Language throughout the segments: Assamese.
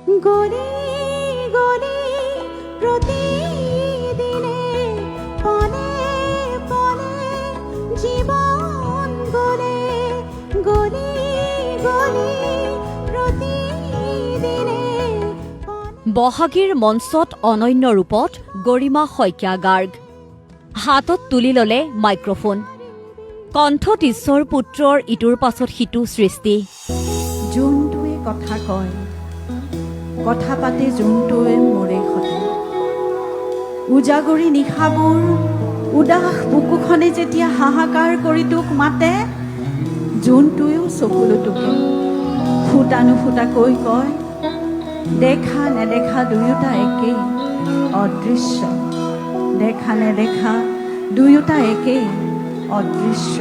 গলি গলি প্ৰতিদিনে পনে পনে জীবন গলে গলি গলি প্ৰতিদিনে বহাগীৰ মঞ্চত অনন্য ৰূপত গৰিমা শইকীয়া গাৰ্গ হাতত তুলি ললে মাইক্ৰফোন কণ্ঠত ঈশ্বৰ পুত্ৰৰ ইটোৰ পাছত সিটো সৃষ্টি জোনটোৱে কথা কয় কথা পাতে জোনটোৱে মোৰে সতে উজাগৰি নিশাবোৰ উদাস বুকুখনে যেতিয়া হাহাকাৰ কৰি তোক মাতে জোনটোৱেও চকুলো তোকে ফুটা নুফুটাকৈ কয় দেখা নেদেখা দুয়োটা একেই অদৃশ্য দেখা নেদেখা দুয়োটা একেই অদৃশ্য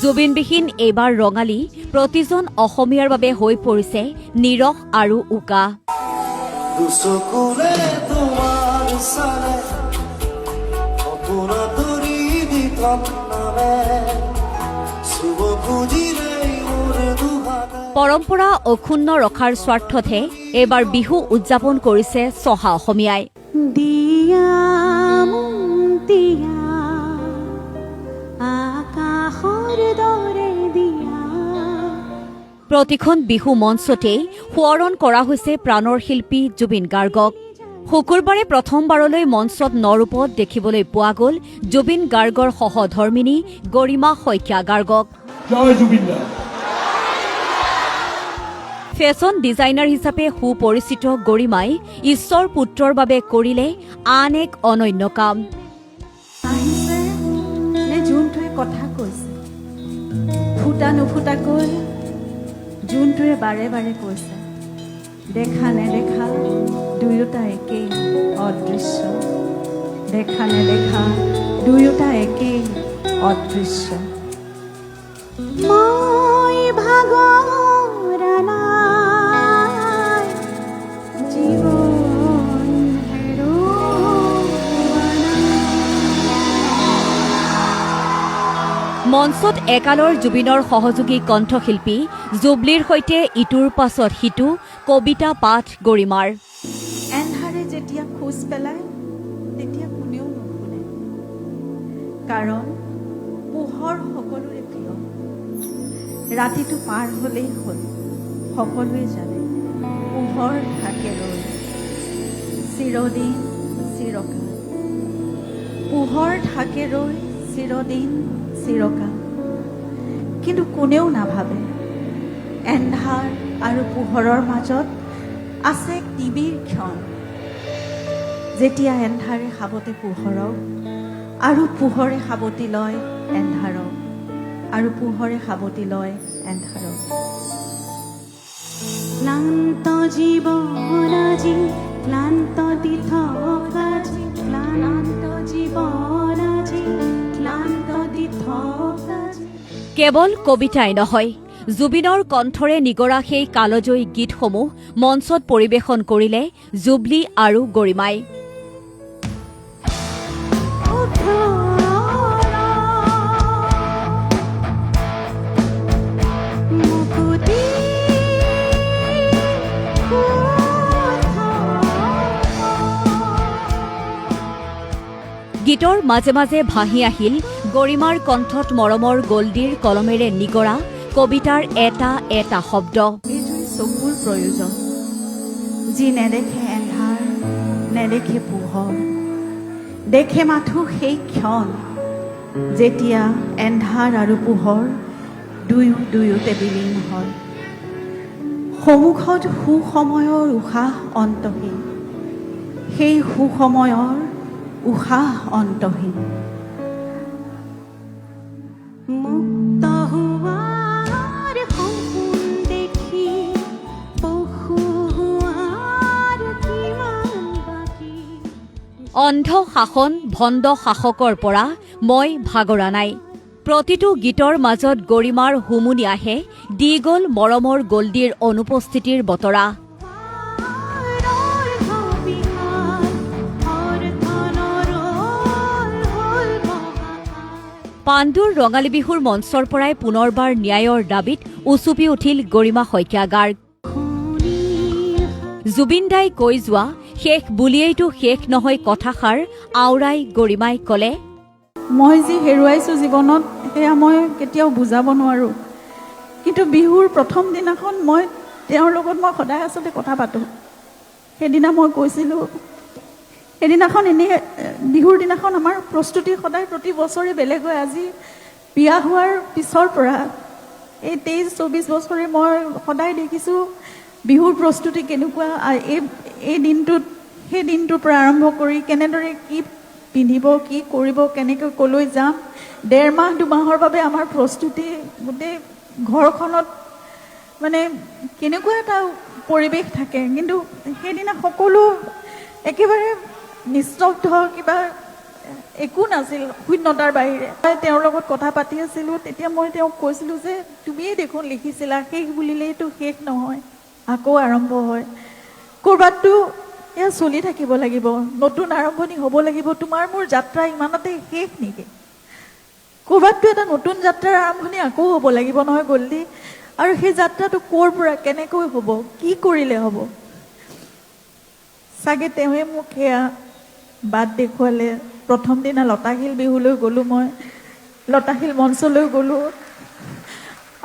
জুবিনবিহীন এইবাৰ ৰঙালী প্ৰতিজন অসমীয়াৰ বাবে হৈ পৰিছে নিৰস আৰু উকা পৰম্পৰা অক্ষুণ্ণ ৰখাৰ স্বাৰ্থতহে এইবাৰ বিহু উদযাপন কৰিছে চহা অসমীয়াই দিয়া মুন্তিয়া আকাশৰ দৰে দিয়া প্ৰতিখন বিহু মঞ্চতেই সোঁৱৰণ কৰা হৈছে প্ৰাণৰ শিল্পী জুবিন গাৰ্গক শুকুৰবাৰে প্ৰথমবাৰলৈ মঞ্চত নৰূপত দেখিবলৈ পোৱা গ'ল জুবিন গাৰ্গৰ সহধৰ্মিনী গৰিমা শইকীয়া গাৰ্গক জয় জুবিন দা ফেশ্বন ডিজাইনাৰ হিচাপে সুপৰিচিত গৰিমাই ঈশ্বৰ পুত্ৰৰ বাবে কৰিলে আন এক অনন্য কাম আহিছে নে জোনটোৱে কথা কৈছে ফুটা নুফুটাকৈ জোনটোৱে বাৰে বাৰে কৈছে দেখা নেদেখা দুয়োটা একেই অদৃশ্য দেখা নেদেখা দুয়োটা একেই অদৃশ্য মই ভাগৰা নাই জীৱন হেৰুওৱা নাই মঞ্চত একালৰ জুবিনৰ সহযোগী কণ্ঠশিল্পী জুবলীৰ সৈতে ইটোৰ পাছত সিটো কবিতা পাঠ গৰিমাৰ এন্ধাৰে যেতিয়া খোজ পেলায় তেতিয়া কোনেও নুশুনে কাৰণ পোহৰ সকলোৰে প্ৰিয় ৰাতিটো পাৰ হ'লেই হ'ল সকলোৱে জানে পোহৰ থাকে ৰৈ চিৰদিন চিৰকাল পোহৰ থাকে ৰৈ চিৰদিন চিৰকাল কিন্তু কোনেও নাভাবে এন্ধাৰ আৰু পোহৰৰ মাজত আছে এক নিবিড় ক্ষণ যেতিয়া এন্ধাৰে সাৱতে পোহৰক আৰু পোহৰে সাৱটি লয় এন্ধাৰক আৰু পোহৰে সাৱটি লয় এন্ধাৰক ক্লান্ত জীৱন আজি ক্লান্ত দি থকা আজি ক্লান্ত জীৱন আজি ক্লান্ত দি থকা আজি কেৱল কবিতাই নহয় জুবিনৰ কণ্ঠৰে নিগৰা সেই কালজয়ী গীতসমূহ মঞ্চত পৰিৱেশন কৰিলে জুবলী আৰু গৰিমাই গীতৰ মাজে মাজে ভাহি আহিল গৰিমাৰ কণ্ঠত মৰমৰ গল্ডিৰ কলমেৰে নিগৰা কবিতাৰ এটা এটা শব্দ এইজন চকুৰ প্ৰয়োজন যি নেদেখে এন্ধাৰ নেদেখে পোহৰ দেখে মাথো সেই ক্ষণ যেতিয়া এন্ধাৰ আৰু পোহৰ দুয়োতে বিলীন হয় সন্মুখত সুসময়ৰ উশাহ অন্তহীন সেই সুসময়ৰ উশাহ অন্তহীন মুক্ত হোৱাৰ সপোন দেখি পশু হোৱাৰ কিমান বাকী অন্ধ শাসন ভণ্ড শাসকৰ পৰা মই ভাগৰা নাই প্ৰতিটো গীতৰ মাজত গৰিমাৰ হুমুনি আহে দি গ'ল মৰমৰ গল্ডিৰ অনুপস্থিতিৰ বতৰা পাণ্ডুৰ ৰঙালী বিহুৰ মঞ্চৰ পৰাই পুনৰবাৰ ন্যায়ৰ দাবীত উচুপি উঠিল গৰিমা শইকীয়া গাৰ্গ। জুবিন দাই কৈ যোৱা শেষ বুলিয়েইতো শেষ নহয় কথাষাৰ আওৰাই গৰিমাই ক'লে, মই যি হেৰুৱাইছোঁ জীৱনত সেয়া মই কেতিয়াও বুজাব নোৱাৰোঁ, কিন্তু বিহুৰ প্ৰথম দিনাখন মই তেওঁৰ লগত মই সদায় আচলতে কথা পাতোঁ। সেইদিনা মই কৈছিলোঁ, সেইদিনাখন এনেই বিহুৰ দিনাখন আমাৰ প্ৰস্তুতি সদায় প্ৰতি বছৰে বেলেগ হয়। আজি বিয়া হোৱাৰ পিছৰ পৰা এই 23-24 বছৰে মই সদায় দেখিছোঁ বিহুৰ প্ৰস্তুতি কেনেকুৱা। এই দিনটোত সেই দিনটোৰ পৰা আৰম্ভ কৰি কেনেদৰে কি পিন্ধিব, কি কৰিব, কেনেকৈ ক'লৈ যাম, 1.5 মাহ 2 মাহৰ বাবে আমাৰ প্ৰস্তুতি, গোটেই ঘৰখনত মানে কেনেকুৱা এটা পৰিৱেশ থাকে। কিন্তু সেইদিনা সকলো একেবাৰে নিস্তব্ধ, কিবা একো নাছিল শূন্যতাৰ বাহিৰে। তেওঁৰ লগত কথা পাতি আছিলোঁ, তেতিয়া মই তেওঁক কৈছিলোঁ যে তুমিয়ে দেখোন লিখিছিলা শেষ বুলিলেইতো শেষ নহয়, আকৌ আৰম্ভ হয়। ক'ৰবাততো এয়া চলি থাকিব লাগিব, নতুন আৰম্ভণি হ'ব লাগিব। তোমাৰ মোৰ যাত্ৰা ইমানতে শেষ নেকি? ক'ৰবাততো এটা নতুন যাত্ৰাৰ আৰম্ভণি আকৌ হ'ব লাগিব নহয় গল্ডি। আৰু সেই যাত্ৰাটো ক'ৰ পৰা কেনেকৈ হ'ব, কি কৰিলে হ'ব? চাগে তেওঁৱে মোক সেয়া বাট দেখুৱালে। প্ৰথম দিনা লতাশিল বিহুলৈ গ'লোঁ, মই লতাশিল মঞ্চলৈ গ'লোঁ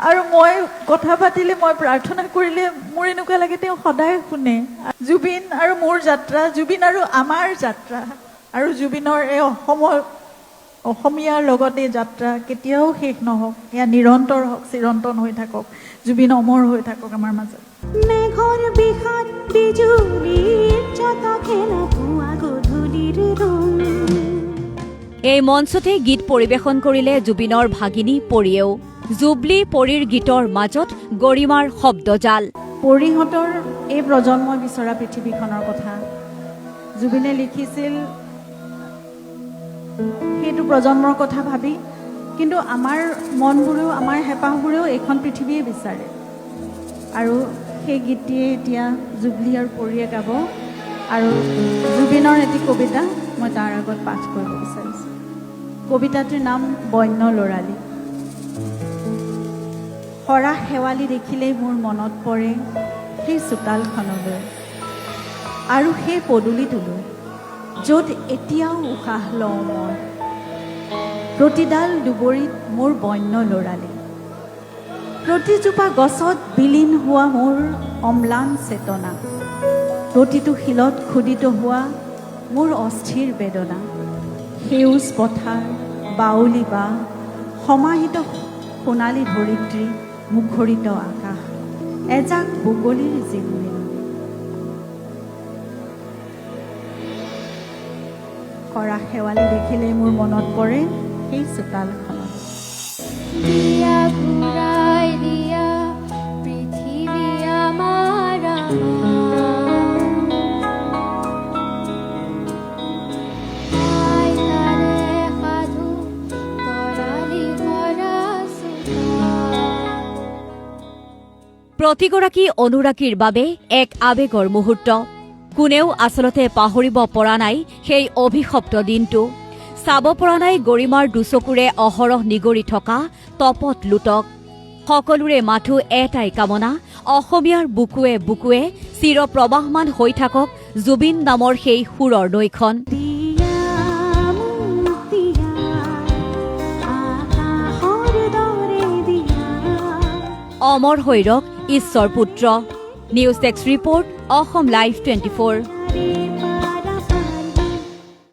আৰু মই কথা পাতিলে, মই প্ৰাৰ্থনা কৰিলে মোৰ এনেকুৱা লাগে তেওঁ সদায় শুনে। জুবিন আৰু মোৰ যাত্ৰা, জুবিন আৰু আমাৰ যাত্ৰা, আৰু জুবিনৰ এই অসমীয়াৰ লগত এই যাত্ৰা কেতিয়াও শেষ নহওক, এয়া নিৰন্তৰ হওক, চিৰন্তন হৈ থাকক, জুবিন অমৰ হৈ থাকক আমাৰ মাজত। মেঘৰ বিষাদ বিজুলীৰ চতখেলা পুৱা গধূলিৰ ৰং। এই মঞ্চতে গীত পৰিৱেশন কৰিলে জুবিনৰ ভাগিনী পৰিয়েও। জুবলি পৰিৰ গীতৰ মাজত গৰিমাৰ শব্দজাল। পৰিহঁতৰ এই প্ৰজন্মই বিচৰা পৃথিৱীখনৰ কথা জুবিনে লিখিছিল, সেইটো প্ৰজন্মৰ কথা ভাবি। কিন্তু আমাৰ মনবোৰেও, আমাৰ হেঁপাহবোৰেও এইখন পৃথিৱীয়ে বিচাৰে। আৰু সেই গীতটিয়ে এতিয়া জুবলি আৰু পৰিয়ে গাব। আৰু জুবিনৰ এটি কবিতা মই তাৰ আগত পাঠ কৰিব বিচাৰিছোঁ। কবিতাটিৰ নাম বন্য লৰালি। সৰা শেৱালি দেখিলেই মোৰ মনত পৰে সেই চোতালখনলৈ আৰু সেই পদূলিটোলৈ, য'ত এতিয়াও উশাহ লওঁ মই। প্ৰতিডাল দুবৰিত মোৰ বন্য লৰালি, প্ৰতিজোপা গছত বিলীন হোৱা মোৰ অম্লান চেতনা, প্ৰতিটো শিলত খোদিত হোৱা মোৰ অস্থিৰ বেদনা। সেউজ পথাৰ, বাউলী বা সমাহিত সোণালী ধৰিত্ৰী, মুখৰিত আকাশ, এজাক বগলীৰ জিলমিলনি। সৰা শেৱালি দেখিলে মোৰ মনত পৰে সেই চোতালখনত। দিয়া ঘূৰাই দিয়া পৃথিৱী আমাৰ সাধু কৰালি কৰা প্ৰতিগৰাকী অনুৰাগীৰ বাবে এক আৱেগৰ মুহূৰ্ত। কোনেও আচলতে পাহৰিব পৰা নাই সেই অভিশপ্ত দিনটো। চাব পৰা নাই গৰিমাৰ দুচকুৰে অহৰহ নিগৰি থকা তপত লুটক। সকলোৰে মাথো এটাই কামনা, অসমীয়াৰ বুকুৱে বুকুৱে চিৰ প্ৰবাহমান হৈ থাকক জুবিন নামৰ সেই সুৰৰ নৈখন। অমৰ হৈ ৰক ঈশ্বৰ পুত্ৰ। News desk report, Assam live 24।